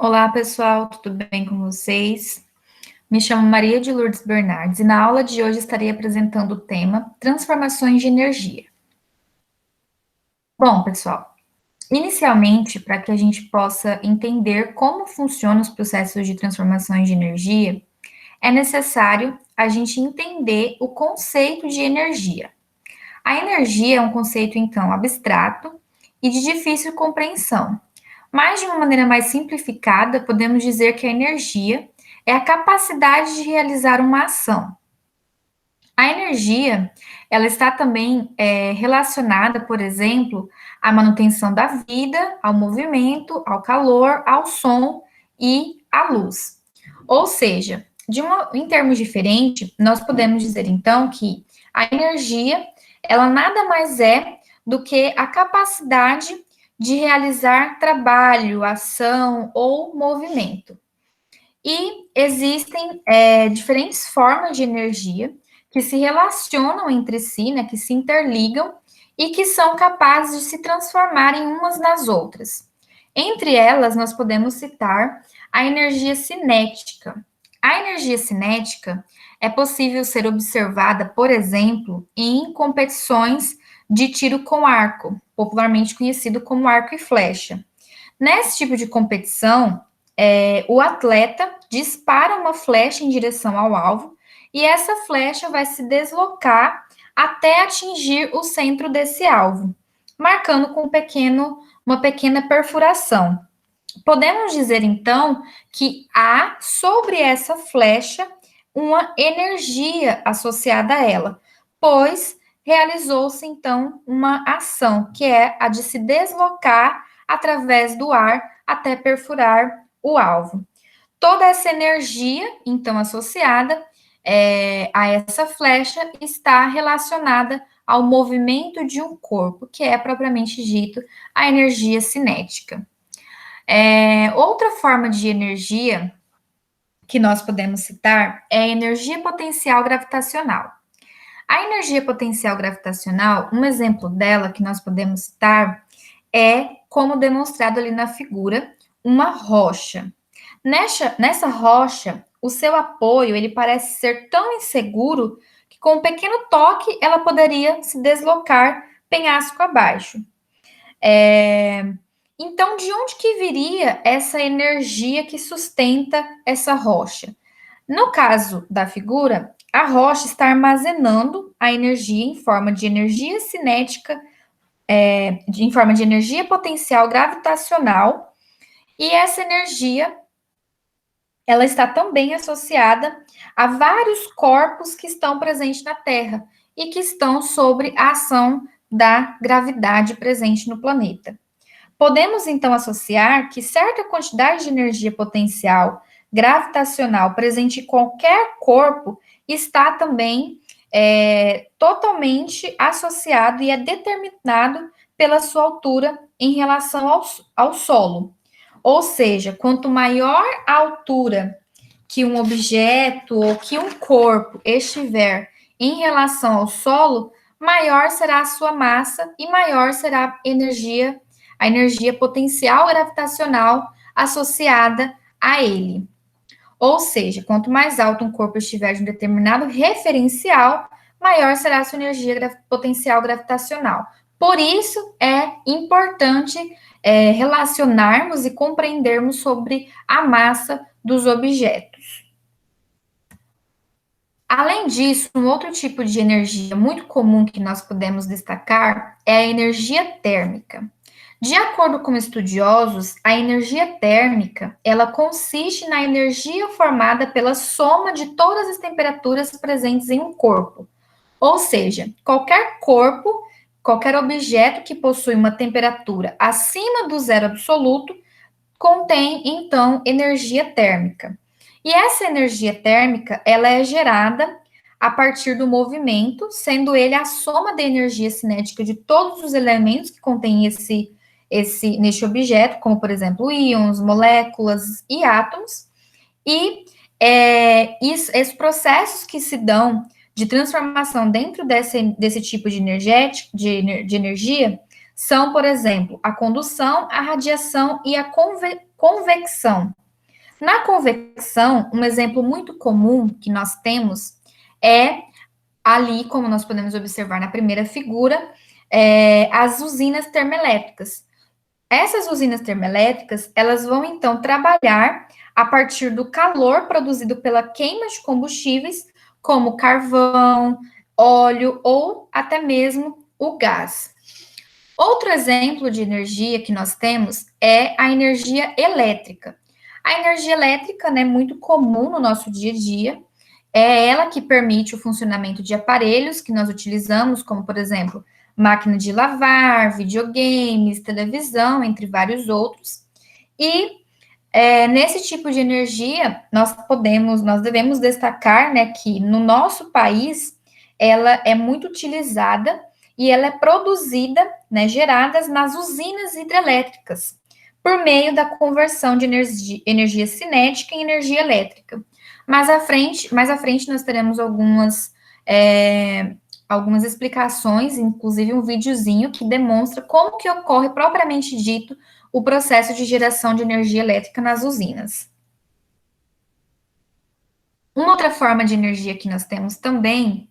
Olá, pessoal, tudo bem com vocês? Me chamo Maria de Lourdes Bernardes e na aula de hoje estarei apresentando o tema Transformações de Energia. Bom, pessoal, inicialmente, para que a gente possa entender como funcionam os processos de transformações de energia, é necessário a gente entender o conceito de energia. A energia é um conceito, então, abstrato e de difícil compreensão. Mas, de uma maneira mais simplificada, podemos dizer que a energia é a capacidade de realizar uma ação. A energia, ela está também relacionada, por exemplo, à manutenção da vida, ao movimento, ao calor, ao som e à luz. Ou seja, em termos diferentes, nós podemos dizer então que a energia, ela nada mais é do que a capacidade de realizar trabalho, ação ou movimento. E existem diferentes formas de energia que se relacionam entre si, né, que se interligam e que são capazes de se transformar em umas nas outras. Entre elas, nós podemos citar a energia cinética. A energia cinética é possível ser observada, por exemplo, em competições de tiro com arco, popularmente conhecido como arco e flecha. Nesse tipo de competição, o atleta dispara uma flecha em direção ao alvo e essa flecha vai se deslocar até atingir o centro desse alvo, marcando com uma pequena perfuração. Podemos dizer então que há sobre essa flecha uma energia associada a ela, pois realizou-se então uma ação que é a de se deslocar através do ar até perfurar o alvo. Toda essa energia, então, associada a essa flecha, está relacionada ao movimento de um corpo, que é propriamente dito a energia cinética. Outra forma de energia que nós podemos citar é a energia potencial gravitacional. A energia potencial gravitacional, um exemplo dela que nós podemos citar é, como demonstrado ali na figura, uma rocha. Nessa rocha, o seu apoio ele parece ser tão inseguro que com um pequeno toque ela poderia se deslocar penhasco abaixo. Então, de onde que viria essa energia que sustenta essa rocha? No caso da figura, a rocha está armazenando a energia em forma de energia cinética, em forma de energia potencial gravitacional, e essa energia ela está também associada a vários corpos que estão presentes na Terra e que estão sobre a ação da gravidade presente no planeta. Podemos então associar que certa quantidade de energia potencial gravitacional presente em qualquer corpo está também totalmente associado e é determinado pela sua altura em relação ao solo. Ou seja, quanto maior a altura que um objeto ou que um corpo estiver em relação ao solo, maior será a sua massa e maior será a energia potencial gravitacional associada a ele. Ou seja, quanto mais alto um corpo estiver de um determinado referencial, maior será a sua energia potencial gravitacional. Por isso, é importante relacionarmos e compreendermos sobre a massa dos objetos. Além disso, um outro tipo de energia muito comum que nós podemos destacar é a energia térmica. De acordo com estudiosos, a energia térmica, ela consiste na energia formada pela soma de todas as temperaturas presentes em um corpo. Ou seja, qualquer corpo, qualquer objeto que possui uma temperatura acima do zero absoluto, contém, então, energia térmica. E essa energia térmica, ela é gerada a partir do movimento, sendo ele a soma da energia cinética de todos os elementos que contêm neste objeto, como, por exemplo, íons, moléculas e átomos. E esses processos que se dão de transformação dentro desse tipo de energia são, por exemplo, a condução, a radiação e a convecção. Na convecção, um exemplo muito comum que nós temos é ali, como nós podemos observar na primeira figura, as usinas termoelétricas. Essas usinas termoelétricas, elas vão então trabalhar a partir do calor produzido pela queima de combustíveis, como carvão, óleo ou até mesmo o gás. Outro exemplo de energia que nós temos é a energia elétrica. A energia elétrica, né, muito comum no nosso dia a dia, é ela que permite o funcionamento de aparelhos que nós utilizamos, como, por exemplo, máquina de lavar, videogames, televisão, entre vários outros. E nesse tipo de energia, nós devemos destacar, né, que no nosso país ela é muito utilizada e ela é produzida, né, geradas nas usinas hidrelétricas, por meio da conversão de energia cinética em energia elétrica. Mais à frente nós teremos algumas explicações, inclusive um videozinho que demonstra como que ocorre propriamente dito o processo de geração de energia elétrica nas usinas. Uma outra forma de energia que nós temos também,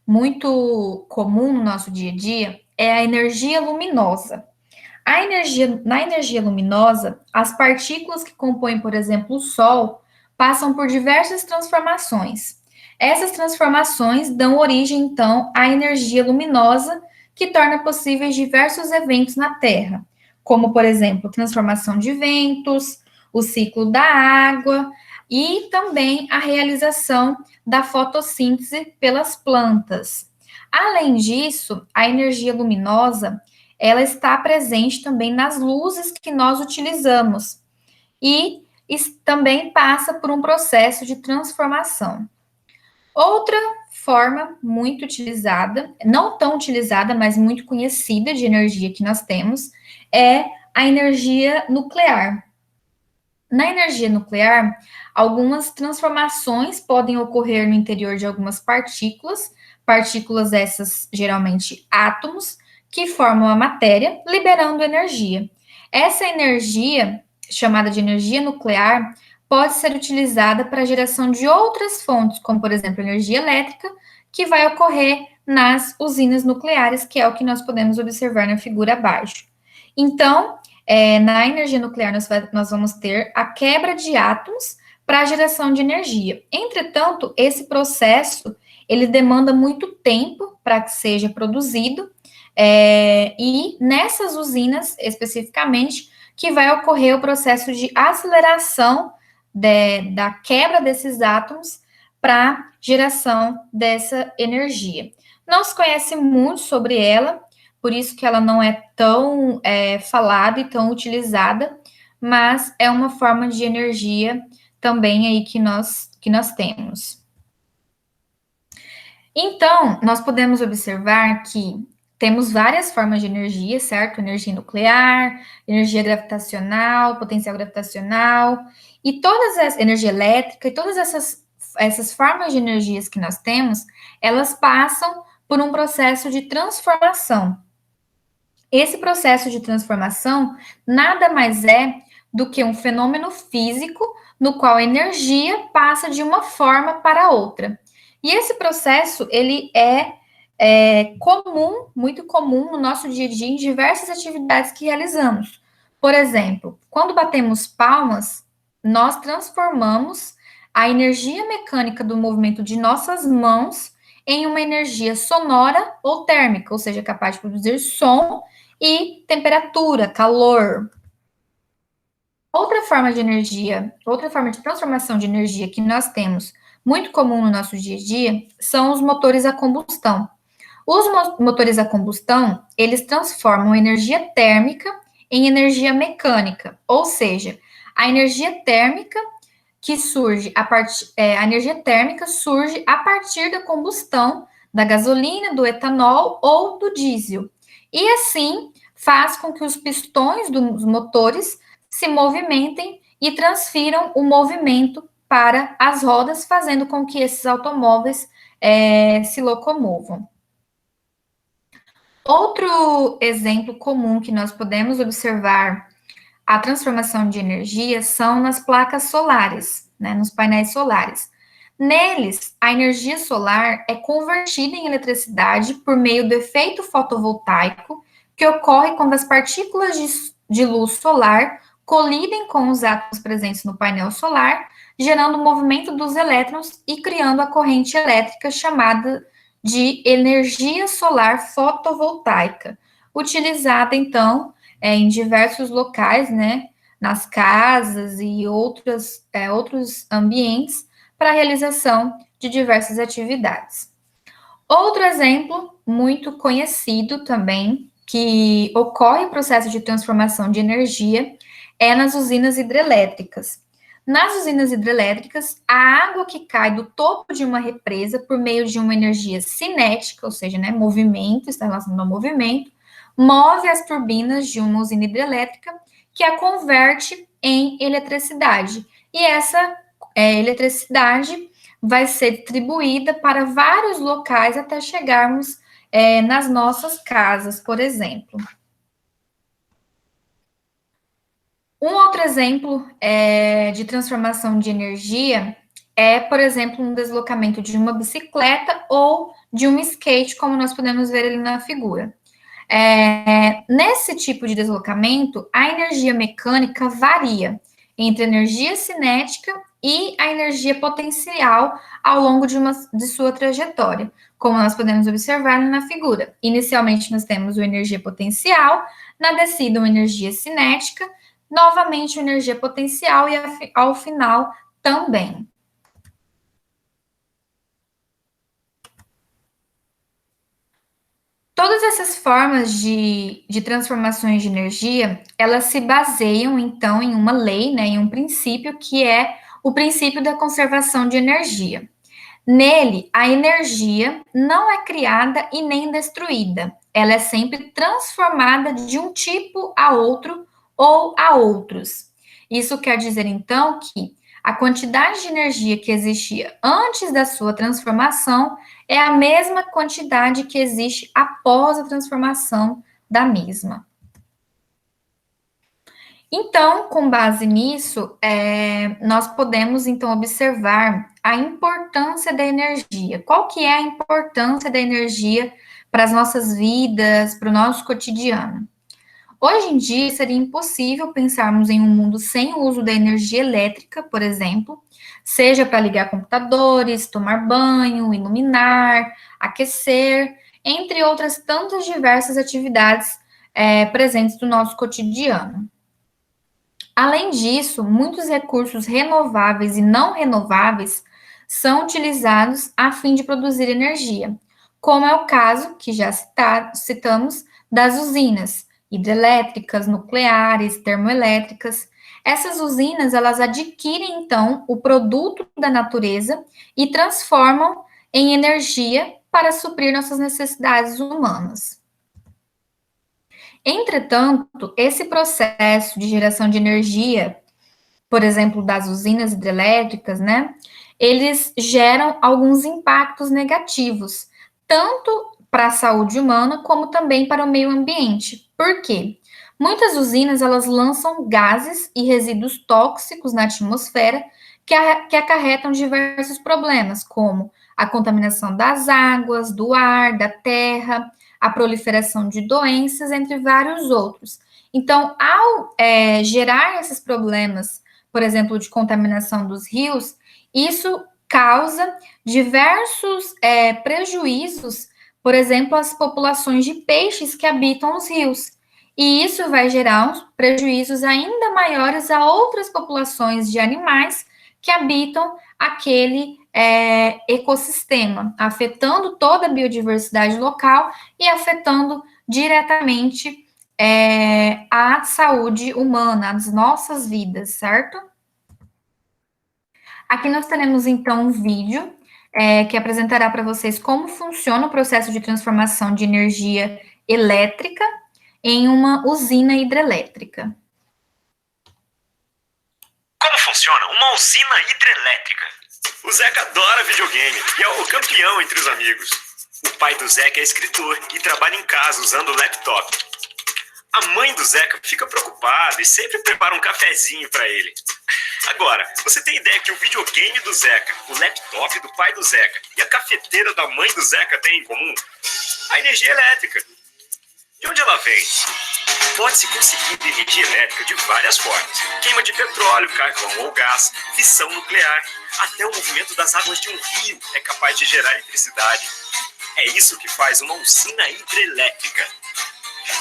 muito comum no nosso dia a dia, é a energia luminosa. Na energia luminosa, as partículas que compõem, por exemplo, o Sol, passam por diversas transformações. Essas transformações dão origem, então, à energia luminosa, que torna possíveis diversos eventos na Terra, como, por exemplo, transformação de ventos, o ciclo da água e também a realização da fotossíntese pelas plantas. Além disso, a energia luminosa ela está presente também nas luzes que nós utilizamos e também passa por um processo de transformação. Outra forma muito utilizada, não tão utilizada, mas muito conhecida de energia que nós temos, é a energia nuclear. Na energia nuclear, algumas transformações podem ocorrer no interior de algumas partículas essas geralmente átomos, que formam a matéria, liberando energia. Essa energia, chamada de energia nuclear, pode ser utilizada para a geração de outras fontes, como por exemplo energia elétrica, que vai ocorrer nas usinas nucleares, que é o que nós podemos observar na figura abaixo. Então, na energia nuclear, nós vamos ter a quebra de átomos para a geração de energia. Entretanto, esse processo ele demanda muito tempo para que seja produzido, e nessas usinas, especificamente, que vai ocorrer o processo de aceleração da quebra desses átomos para geração dessa energia. Não se conhece muito sobre ela, por isso que ela não é tão falada e tão utilizada, mas é uma forma de energia também aí que nós temos. Então, nós podemos observar que temos várias formas de energia, certo? Energia nuclear, energia gravitacional, potencial gravitacional, e energia elétrica, e todas essas formas de energias que nós temos, elas passam por um processo de transformação. Esse processo de transformação nada mais é do que um fenômeno físico no qual a energia passa de uma forma para outra. E esse processo, ele é comum, muito comum no nosso dia a dia em diversas atividades que realizamos. Por exemplo, quando batemos palmas, nós transformamos a energia mecânica do movimento de nossas mãos em uma energia sonora ou térmica, ou seja, capaz de produzir som e temperatura, calor. Outra forma de transformação de energia que nós temos, muito comum no nosso dia a dia, são os motores a combustão. Os motores a combustão, eles transformam energia térmica em energia mecânica, ou seja, a energia térmica a energia térmica surge a partir da combustão da gasolina, do etanol ou do diesel. E assim faz com que os pistões dos motores se movimentem e transfiram o movimento para as rodas, fazendo com que esses automóveis se locomovam. Outro exemplo comum que nós podemos observar a transformação de energia são nas placas solares, né, nos painéis solares. Neles, a energia solar é convertida em eletricidade por meio do efeito fotovoltaico, que ocorre quando as partículas de luz solar colidem com os átomos presentes no painel solar, gerando o movimento dos elétrons e criando a corrente elétrica chamada de energia solar fotovoltaica, utilizada, então, em diversos locais, né, nas casas e outros ambientes, para a realização de diversas atividades. Outro exemplo muito conhecido também, que ocorre o processo de transformação de energia, é nas usinas hidrelétricas. Nas usinas hidrelétricas, a água que cai do topo de uma represa por meio de uma energia cinética, ou seja, né, movimento, está relacionado ao movimento, move as turbinas de uma usina hidrelétrica que a converte em eletricidade. E essa eletricidade vai ser distribuída para vários locais até chegarmos nas nossas casas, por exemplo. Um outro exemplo de transformação de energia é, por exemplo, um deslocamento de uma bicicleta ou de um skate, como nós podemos ver ali na figura. Nesse tipo de deslocamento, a energia mecânica varia entre a energia cinética e a energia potencial ao longo de sua trajetória, como nós podemos observar na figura. Inicialmente, nós temos a energia potencial, na descida, uma energia cinética, novamente, uma energia potencial e, ao final, também. Todas essas formas de transformações de energia, elas se baseiam, então, em uma lei, né, em um princípio, que é o princípio da conservação de energia. Nele, a energia não é criada e nem destruída. Ela é sempre transformada de um tipo a outro ou a outros. Isso quer dizer, então, que a quantidade de energia que existia antes da sua transformação é a mesma quantidade que existe após a transformação da mesma. Então, com base nisso, nós podemos, então, observar a importância da energia. Qual que é a importância da energia para as nossas vidas, para o nosso cotidiano? Hoje em dia, seria impossível pensarmos em um mundo sem o uso da energia elétrica, por exemplo, seja para ligar computadores, tomar banho, iluminar, aquecer, entre outras tantas diversas atividades presentes no nosso cotidiano. Além disso, muitos recursos renováveis e não renováveis são utilizados a fim de produzir energia, como é o caso, que já citamos, das usinas hidrelétricas, nucleares, termoelétricas. Essas usinas, elas adquirem, então, o produto da natureza e transformam em energia para suprir nossas necessidades humanas. Entretanto, esse processo de geração de energia, por exemplo, das usinas hidrelétricas, né, eles geram alguns impactos negativos, tanto para a saúde humana como também para o meio ambiente. Por quê? Muitas usinas, elas lançam gases e resíduos tóxicos na atmosfera que acarretam diversos problemas, como a contaminação das águas, do ar, da terra, a proliferação de doenças, entre vários outros. Então, ao gerar esses problemas, por exemplo, de contaminação dos rios, isso causa diversos prejuízos, por exemplo, às populações de peixes que habitam os rios. E isso vai gerar prejuízos ainda maiores a outras populações de animais que habitam aquele ecossistema, afetando toda a biodiversidade local e afetando diretamente a saúde humana, as nossas vidas, certo? Aqui nós teremos, então, um vídeo que apresentará para vocês como funciona o processo de transformação de energia elétrica em uma usina hidrelétrica. Como funciona uma usina hidrelétrica? O Zeca adora videogame e é o campeão entre os amigos. O pai do Zeca é escritor e trabalha em casa usando o laptop. A mãe do Zeca fica preocupada e sempre prepara um cafezinho para ele. Agora, você tem ideia que o videogame do Zeca, o laptop do pai do Zeca e a cafeteira da mãe do Zeca têm em comum? A energia elétrica. De onde ela vem? Pode-se conseguir energia elétrica de várias formas. Queima de petróleo, carvão ou gás, fissão nuclear. Até o movimento das águas de um rio é capaz de gerar eletricidade. É isso que faz uma usina hidrelétrica.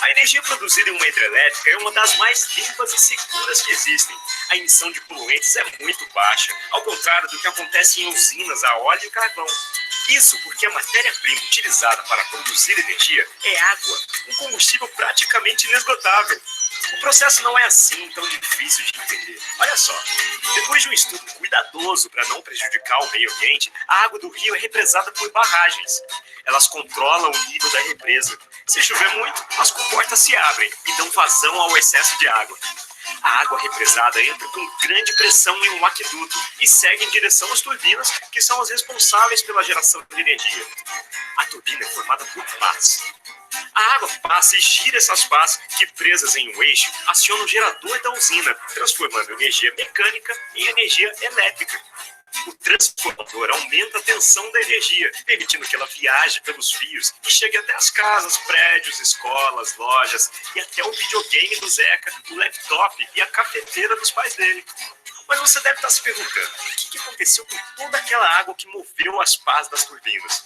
A energia produzida em uma hidrelétrica é uma das mais limpas e seguras que existem. A emissão de poluentes é muito baixa, ao contrário do que acontece em usinas a óleo e carvão. Isso porque a matéria-prima utilizada para produzir energia é água, um combustível praticamente inesgotável. O processo não é assim tão difícil de entender. Olha só, depois de um estudo cuidadoso para não prejudicar o meio ambiente, a água do rio é represada por barragens. Elas controlam o nível da represa. Se chover muito, as comportas se abrem e dão vazão ao excesso de água. A água represada entra com grande pressão em um aqueduto e segue em direção às turbinas, que são as responsáveis pela geração de energia. A turbina é formada por pás. A água passa e gira essas pás que, presas em um eixo, acionam o gerador da usina, transformando energia mecânica em energia elétrica. O transformador aumenta a tensão da energia, permitindo que ela viaje pelos fios e chegue até as casas, prédios, escolas, lojas e até o videogame do Zeca, o laptop e a cafeteira dos pais dele. Mas você deve estar se perguntando, o que aconteceu com toda aquela água que moveu as pás das turbinas?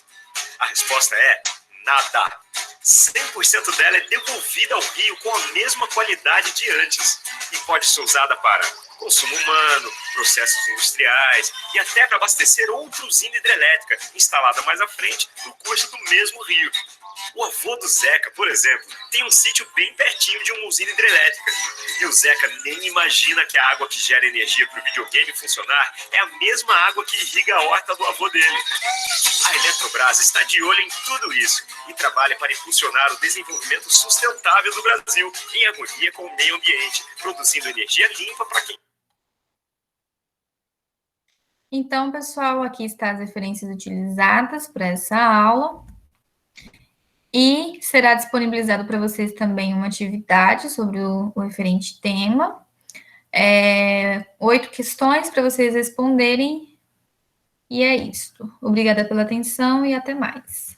A resposta é nada. 100% dela é devolvida ao rio com a mesma qualidade de antes e pode ser usada para consumo humano, processos industriais e até para abastecer outra usina hidrelétrica instalada mais à frente no curso do mesmo rio. O avô do Zeca, por exemplo, tem um sítio bem pertinho de uma usina hidrelétrica. E o Zeca nem imagina que a água que gera energia para o videogame funcionar é a mesma água que irriga a horta do avô dele. A Eletrobras está de olho em tudo isso e trabalha para impulsionar o desenvolvimento sustentável do Brasil, em harmonia com o meio ambiente, produzindo energia limpa para quem... Então, pessoal, aqui estão as referências utilizadas para essa aula. E será disponibilizado para vocês também uma atividade sobre o referente tema. 8 questões para vocês responderem. E é isso. Obrigada pela atenção e até mais.